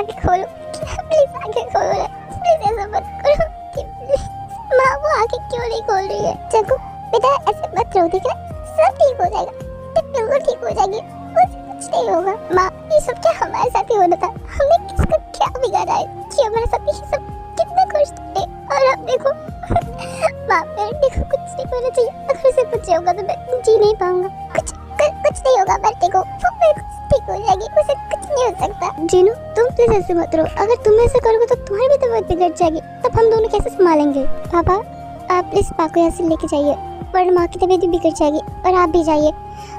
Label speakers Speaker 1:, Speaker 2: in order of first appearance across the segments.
Speaker 1: आंखें खोलो, प्लीज आंखें खोलो, प्लीज ऐसा मत करो कि प्लीज। माँ वो आंखें क्यों नहीं खोल रही है? जग्गू बेटा ऐसे मत रो, ठीक है? सब ठीक हो जाएगा, बिल्कुल ठीक हो जाएगी, कुछ नहीं होगा। माँ ये सब क्या हमारे साथ ही होना था? हमने किसका क्या बिगाड़ा है कि हमारे साथ ये सब कितना खुश थे और अब देखो। माँ मेरे देखो कुछ नहीं होना चाहिए, अगर उसे कुछ होगा तो मैं जी नहीं पाऊंगा। कुछ नहीं होगा बेटे को, वो मेरे को ठीक हो जाएगी, उसे कुछ नहीं हो सकता। जीनू तुम प्लीज ऐसे मत रो, अगर तुम ऐसे करोगे तो तुम्हारी भी तबीयत बिगड़ जाएगी, तब हम दोनों कैसे संभालेंगे? पापा आप प्लीज पापा को यहाँ से लेके जाइए, वरना माँ की तबीयत भी बिगड़ जाएगी। और आप भी जाइए,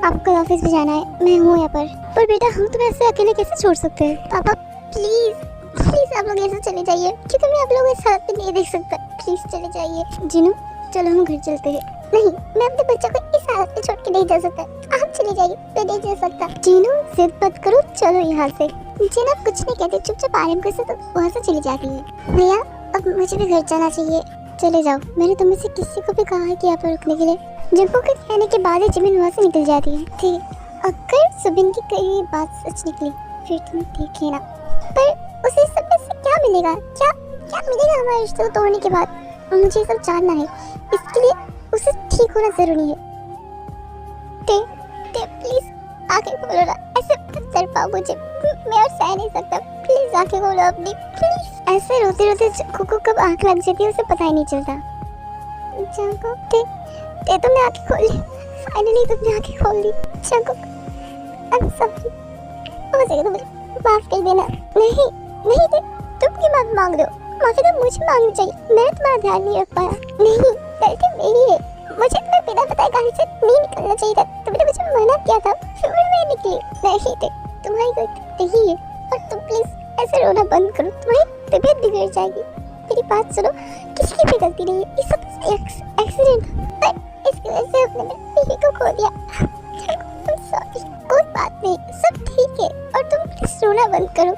Speaker 1: आपको ऑफिस भी जाना है, मैं हूँ यहाँ पर बेटा हम तुम्हें ऐसे अकेले कैसे छोड़ सकते हैं? पापा प्लीज प्लीज आप लोग ऐसे चले जाइए, क्योंकि मैं आप लोगों के साथ नहीं देख सकता, प्लीज चले जाइए। जीनू चलो हम घर चलते हैं। नहीं मैं अपने बच्चों को इस हालत में छोड़ के नहीं जा सकता, आप चले जाइए, मैं नहीं जा सकता। जीनू जिद मत करो, चलो यहाँ से। जीनू कुछ नहीं कहते, चुपचाप आराम कर सकते, वहाँ से चली जाती है। भैया अब मुझे भी घर जाना चाहिए, चले जाओ। मैंने तुम में से किसी को भी कहा है कि यहाँ पर रुकने के लिए? जंपो के कहने के बाद ही जिमिन वहाँ से निकल जाती है। ठीक, अगर सुबिन की कही बात सच निकली फिर तुम देख लेना, पर उसे सब में से क्या मिलेगा? क्या क्या मिलेगा हमारे रिश्ते को तोड़ने के बाद? मुझे सब जानना है, इसके लिए उसे ठीक होना जरूरी है। ते प्लीज आंखें खोलो ना, ऐसे मत कर पाओ मुझे, मैं और सह नहीं सकता, प्लीज आंखें खोलो अपनी, प्लीज। ऐसे रोते रोते कुकू कब आंख लग जाती है उसे पता ही नहीं चलता। जाको ते तुमने आंखें खोल ली, फाइनली तुमने आंखें खोल ली। जाको आई एम सॉरी, हो सके तो मुझे माफ कर देना। नहीं नहीं ते तुम क्यों माफी मांग रहे हो? माफी तो मुझे मांगनी चाहिए, मैंने तुम्हारा ध्यान नहीं रख पाया। नहीं गलती मेरी है, मुझे तुम्हें बिना बताए गाड़ी से नहीं निकलना चाहिए था, तुमने मुझे मना किया था, फिर मैं निकली। नहीं थे तुम्हारी गलती नहीं है, और तुम प्लीज ऐसे रोना बंद करो, तुम्हारी तबीयत बिगड़ जाएगी। मेरी बात सुनो, किसी की भी गलती नहीं है, ये सब एक्सीडेंट, पर इसकी वजह से अपने बीवी को खो दिया। सॉरी, कोई बात नहीं, सब ठीक है, और तुम प्लीज रोना बंद करो,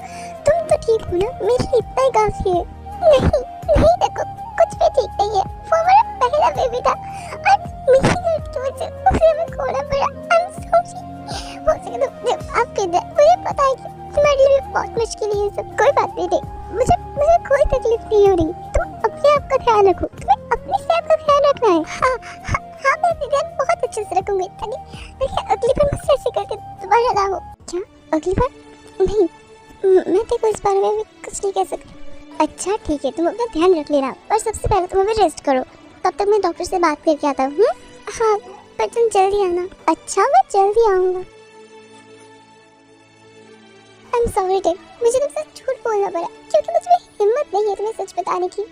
Speaker 1: तुम तो ठीक हो ना, मेरे लिए इतना ही काफी है। नहीं देखो कुछ भी ठीक नहीं है, वो हमारा पहला बेबी था और मेरी गलती की वजह से उसे हमें खोना पड़ा। I am sorry. हो सके तो आप कह दे, मुझे पता है कि तुम्हारे लिए बहुत मुश्किल है ये सब, कोई बात नहीं, मुझे कोई तकलीफ नहीं हो रही, तुम अपने आप का ध्यान रखो, तुम्हें अपनी सेहत का ध्यान रखना है। हाँ मैं अपनी ध्यान बहुत अच्छे से रखूंगी, ताकि अगली बार मुझसे ऐसे करके दोबारा ना हो। क्या अगली बार? नहीं मैं तेरे को इस बारे में भी कुछ नहीं कह सकती। अच्छा ठीक है, तुम अपना ध्यान रख लेना, और सबसे पहले तुम अभी रेस्ट करो, तब तक मैं डॉक्टर से बात करके आता हूँ। हाँ पर तुम जल्दी आना। अच्छा मैं जल्दी आऊँगा। आई एम सॉरी डेड, मुझे तुमसे झूठ बोलना पड़ा, क्योंकि मुझे हिम्मत नहीं है तुम्हें सच बताने की।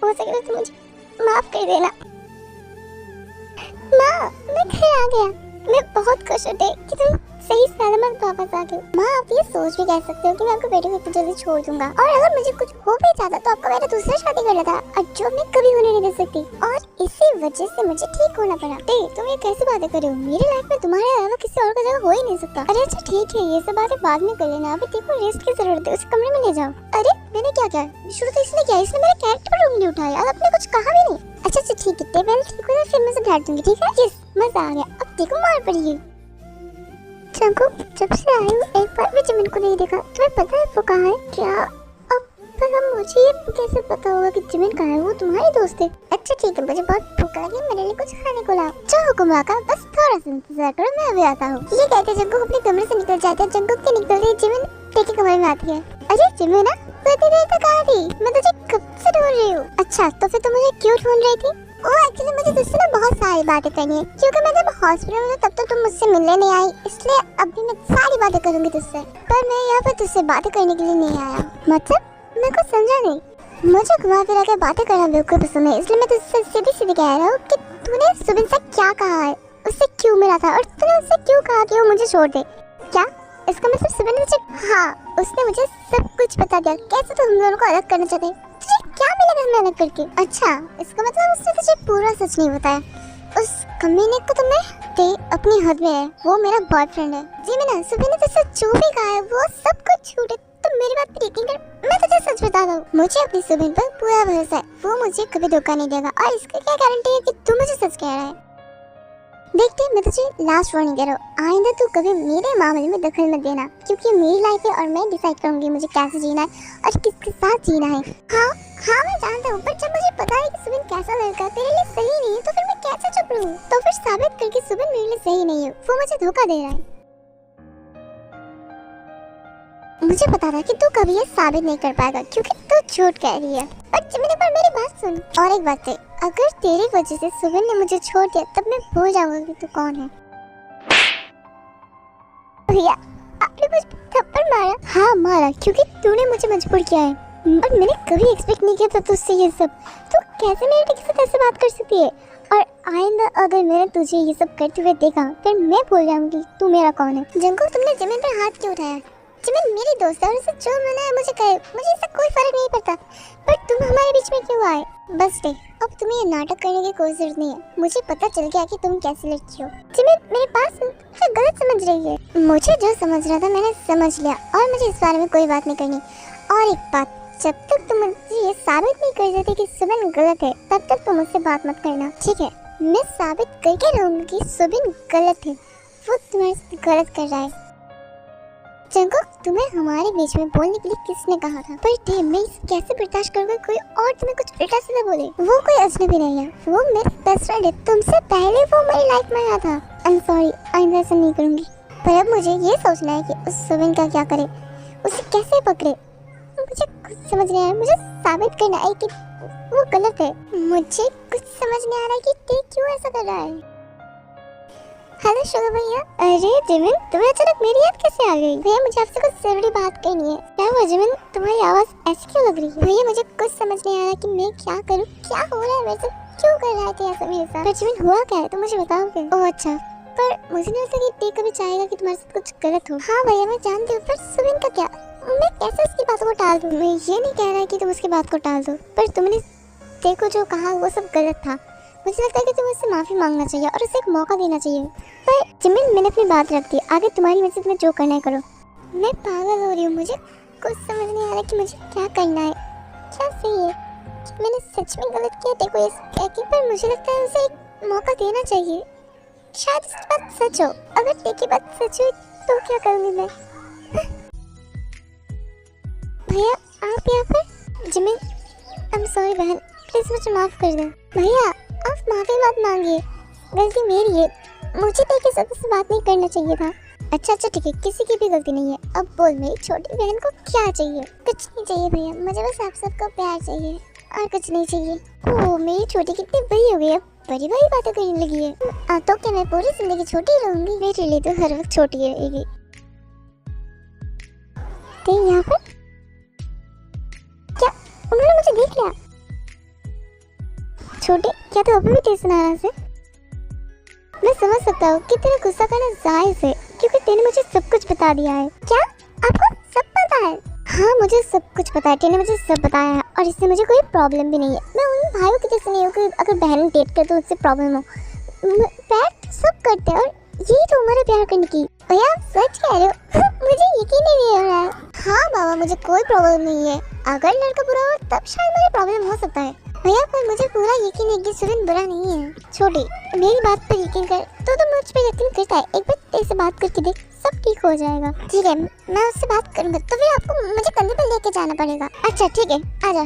Speaker 1: हो सके तो तुम मुझे माफ कर देना। माँ मैं घर आ गया, मैं बहुत खुश हूँ कि तुम सही सलामत वापस आ गए। माँ आप ये सोच भी कह सकते हो कि मैं आपको बेटे को इतनी जल्दी छोड़ दूंगा, और अगर मुझे कुछ हो भी जाता तो आपका बेटा दूसरा शादी कर लेता, और जो मैं कभी होने नहीं दे सकती, और इसी वजह से मुझे ठीक होना पड़ा। तुम ये कैसे बातें कर रहे हो? मेरी लाइफ में तुम्हारे अलावा किसी और का जगह हो ही नहीं सकता। अरे अच्छा ठीक है, ये सब बातें बाद में कर लेना, अभी देखो रेस्ट की जरूरत है, उस कमरे में ले जाओ। अरे मैंने क्या किया? शुरू तो इसने किया, इसने मेरे कैरेक्टर रूम नहीं उठाया, और आपने कुछ कहा भी नहीं। अच्छा ठीक है, पहले ठीक हो जाए फिर मैं समझा दूंगी, ठीक है? यस मजा आ गया, अब देखो मार पड़ी है। चंको जब से आई हूँ एक बार भी जिमिन को नहीं देखा, तुम्हें पता है वो कहाँ है? क्या अब पर मुझे ये कैसे पता होगा कि जिमिन कहाँ है? वो तुम्हारी दोस्त है। अच्छा ठीक है, मुझे बहुत भूख लगी, मेरे लिए कुछ खाने को लाओ। जो हुक्म आका, बस थोड़ा सा इंतजार करो, मैं अभी आता हूँ। ये कहते जंको अपने कमरे से निकल जाता है, जंको के निकलते जिमिन के कमरे में आती है। अरे जिमिन इतनी देर तक आ रही, मैं तुझे कब से ढूंढ रही हूँ। अच्छा तो फिर तुम मुझे क्यों ढूंढ रही थी? एक्चुअली मुझे तुझसे ना बहुत सारी बातें करनी है, क्योंकि मैं जब हॉस्पिटल में तब तक तुम मुझसे मिलने नहीं आई, इसलिए अभी मैं सारी बातें करूंगी तुझसे, पर मैं यहाँ पर तुझसे बातें करने के लिए नहीं आया। मतलब मैं कुछ समझा नहीं। मुझे घुमा फिरा के बातें करना बिल्कुल पसंद है, इसलिए मैं तुझसे सीधी सीधी कह रहा हूँ कि तूने सुबिन से क्या कहा है, उससे क्यों मिला था, और तूने उससे क्यों कहा कि वो मुझे छोड़ दे? क्या इसका मतलब सुबिन ने मुझे? हाँ उसने मुझे सब कुछ बता दिया, कैसे तो हम दोनों को अलग करना चाहते। तुझे क्या मिलेगा हमें अलग करके? अच्छा इसका मतलब उसने तुझे पूरा सच नहीं बताया। उस कमीने को तुमने अपनी हद में है, वो मेरा बॉयफ्रेंड है। जी मैंने सुबिन ने तुझसे जो भी कहा है वो सब कुछ झूठ है, तुम मेरी बात पर यकीन कर, मैं तुझे सच बता दूं, मुझे अपनी सुबिन पर पूरा भरोसा है, वो मुझे कभी धोखा नहीं देगा, और इसकी क्या गारंटी है कि तू मुझे सच कह रहा है? देखते मैं तुझे लास्ट वार्निंग दे रहा हूँ, आइंदा तू कभी मेरे मामले में दखल मत देना, क्योंकि मेरी लाइफ है और मैं डिसाइड करूंगी मुझे कैसे जीना है और किसके साथ जीना है। हाँ हाँ मैं जानता हूँ, पर जब मुझे पता है कि सुबिन कैसा लड़का तेरे लिए सही नहीं है तो फिर मैं कैसे चुप रहूं? तो फिर साबित करके सुबिन मेरे लिए सही नहीं है, वो मुझे धोखा दे रहा है। मुझे पता था कि तू कभी ये साबित नहीं कर पाएगा क्योंकि तू झूठ कह रही है। पर जिमिन पर मेरी बात सुन। और एक बात है, अगर तेरी वजह से सुबिन ने मुझे छोड़ दिया तब मैं भूल जाऊंगा कि तू कौन है। भैया आपने मुझे थप्पड़ मारा? हाँ मारा, क्योंकि तूने मुझे मजबूर किया है और मैंने कभी एक्सपेक्ट नहीं किया था तुझसे ये सब। तू कैसे मेरे के साथ ऐसे बात कर सकती है? और आइंदा अगर मैंने तुझे ये सब करते हुए देखा फिर मैं भूल जाऊंगी तू मेरा कौन है। जंगल तुमने जिमिन पर हाथ क्यों उठाया? जिमिन मेरी दोस्त है और उसे जो मना है मुझे कहे, मुझे इससे कोई फर्क नहीं पड़ता, पर तुम हमारे बीच में क्यों आए? बस दे, अब तुम्हें ये नाटक करने की कोई जरूरत नहीं है, मुझे पता चल गया कि तुम कैसी लड़की हो। जिमिन मेरे पास मुझे गलत समझ रही है। मुझे जो समझ रहा था मैंने समझ लिया और मुझे इस बारे में कोई बात नहीं करनी। और एक बात, जब तक तुम मुझे ये साबित नहीं कर देते कि सुबिन गलत है तब तक तुम मुझसे बात मत करना, ठीक है? मैं साबित करके रहूंगी कि सुबिन गलत है, वो तुम्हारे साथ गलत कर रहा है। जंगल तुम्हें हमारे बीच में बोलने के लिए किसने कहा था? पर डे मैं इसे कैसे बर्दाश्त करूंगा कोई और तुम्हें कुछ उल्टा सीधा बोले? वो कोई अजनबी नहीं है, वो मेरा बेस्ट फ्रेंड है, तुमसे पहले वो मेरी लाइफ में आया था। आई एम सॉरी, आइंदा ऐसा नहीं करूंगी। पर अब मुझे ये सोचना है कि उस सुबिन का क्या करे, उसे कैसे पकड़े। मुझे कुछ समझ नहीं आ रहा, मुझे साबित करना है कि वो गलत है। मुझे कुछ समझ नहीं आ रहा कि ते क्यों ऐसा कर रहा है। हेलो शुगर भैया। अरे जिमिन, तुम्हें अचानक मेरी याद कैसे आ गई? भैया मुझे आपसे कुछ जरूरी बात करनी है। क्या हुआ जिमिन, तुम्हारी आवाज ऐसी क्यों लग रही है? भैया मुझे कुछ समझ नहीं आ रहा कि मैं क्या करूं, क्या हो रहा है मेरे साथ, क्यों कर रहा है ऐसा मेरे साथ? पर जिमिन हुआ क्या है, तुम मुझे बताओगे? ओह अच्छा, पर मुझे नहीं लगता कि ते कभी चाहेगा कि तुम्हारे साथ कुछ गलत हो। हाँ भैया मैं जानती हूँ, पर सुबिन का क्या? मैं कैसे उसकी बातों को टाल दूँ? मैं ये नहीं कह रहा कि तुम उसकी बात को टाल दो, पर तुमने ते को जो कहा वो सब गलत था। मुझे लगता है कि तुम्हें उससे माफी मांगना चाहिए और उसे एक मौका देना चाहिए। पर जिमिन मैंने अपनी बात रख दी, आगे तुम्हारी मर्जी, तुम्हें जो करना है करो। मैं पागल हो रही हूँ, मुझे कुछ समझ नहीं आ रहा कि मुझे क्या करना है, क्या सही है। मैंने सच में गलत किया देखो ये कह के, पर मुझे लगता है उसे एक मौका देना चाहिए। शायद इसकी बात सच हो, अगर देखी बात सच हो तो क्या करूँगी मैं? भैया आप यहाँ पर? जिमिन आई एम सॉरी बहन, प्लीज मुझे माफ कर दो। भैया आप माफी मत मांगिए, गलती मेरी है, मुझे तेरे साथ से बात नहीं करना चाहिए था। अच्छा ठीक है, किसी की भी गलती नहीं है। अब बोल मेरी छोटी बहन को क्या चाहिए? कुछ नहीं चाहिए भैया, मुझे बस आप सबका प्यार चाहिए और कुछ नहीं चाहिए। ओह मेरी छोटी कितनी बड़ी हो गई, अब बड़ी बड़ी बातें करने लगी है। तो क्या मैं पूरी जिंदगी छोटी रहूंगी? मेरे लिए तो हर वक्त छोटी रहेगी। यहाँ पर क्या उन्होंने मुझे देख लिया? छोटे क्या तू अभी भी तेज नाराज है? मैं समझ सकता हूँ कि तेरा गुस्सा करना जायज है, क्योंकि तूने मुझे सब कुछ बता दिया है। क्या आपको सब पता है? हाँ मुझे सब कुछ पता है, तूने मुझे सब बताया है और इससे मुझे कोई प्रॉब्लम भी नहीं है। मैं उन भाइयों की जैसे नहीं हूँ कि अगर बहन डेट कर तो उससे प्रॉब्लम हो। प्यार तो सब करते हैं और यही तो उम्र है प्यार करने की। भैया आप सच कह रहे हो? मुझे यकीन नहीं हो रहा है। हाँ बाबा मुझे कोई प्रॉब्लम नहीं है, अगर लड़का बुरा हो तब शायद मुझे प्रॉब्लम हो सकता है। भैया पर मुझे पूरा यकीन है कि सुबिन बुरा नहीं है। छोटी मेरी बात पर यकीन कर, तो मुझ पर यकीन करता है। एक बार तेरे से बात करके देख, सब ठीक हो जाएगा। ठीक है मैं उससे बात करूंगा, तो फिर आपको मुझे कंधे पर लेके जाना पड़ेगा। अच्छा ठीक है आजा।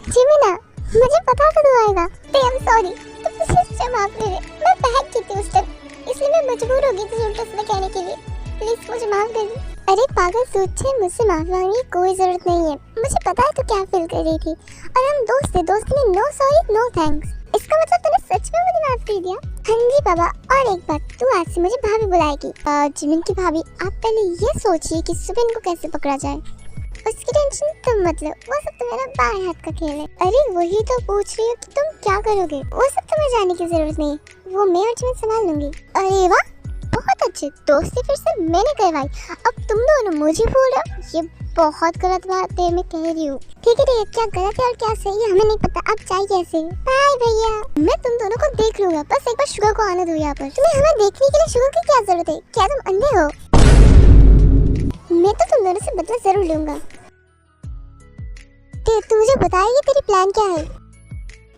Speaker 1: जिमिना मुझे पता था तू आएगा। आई एम सॉरी, तो मुझे माफ कर दे, मैं बहक की थी उस टाइम, इसलिए मैं मजबूर हो गई थी उल्टा सीधा कहने के लिए। प्लीज मुझे माफ कर दे। अरे पागल तुझे मुझसे माफी मांगने की कोई जरूरत नहीं है, मुझे पता है तू क्या फील कर रही थी और हम दोस्त थे, दोस्त के लिए नो सॉरी नो थैंक्स। इसका मतलब तूने सच में मुझे माफ कर दिया? हाँ जी बाबा। और एक बात, तू आज से मुझे भाभी बुलाएगी। जिमिन की भाभी। आप पहले ये सोचिए कि सुबिन को कैसे पकड़ा जाए, उसकी टेंशन तुम मत लो, वो सब तुम्हारा बाएं हाथ का खेल है। अरे वही तो पूछ रही हो कि तुम क्या करोगे, वो सब तुम्हें जाने की जरूरत नहीं, वो मैं और जिमिन संभाल लूंगी। अरे वाह बहुत अच्छे, दोस्ती फिर से मैंने करवाई, अब तुम दोनों मुझे बोल रहे हो, ये बहुत गलत बात है मैं कह रही हूँ। ठीक है क्या गलत है और क्या सही है हमें नहीं पता, अब चाहिए कैसे? बाय भैया, मैं तुम दोनों को देख लूंगा, बस एक बार शुगर को आने दो यहाँ पर। तुम्हें हमें देखने के लिए शुगर की क्या जरूरत है, क्या तुम अंधे हो? मैं तो तुम दोनों से बदला जरूर लूंगा। तू मुझे बताएगी तेरी प्लान क्या है?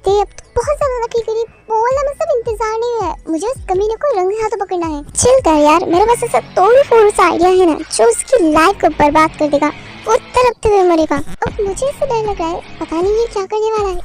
Speaker 1: दे, अब तो बहुत ज्यादा ठीक है, बोलना मतलब इंतजार नहीं है, मुझे उस कमीने को रंगे हाथों पकड़ना है। चिल कर यार, मेरे पास ऐसा तोड़ फोड़ सा आइडिया है ना जो उसकी लाइफ को बर्बाद कर देगा, वो तड़पते हुए मरेगा। अब मुझे इससे डर लग रहा है, पता नहीं ये क्या करने वाला है।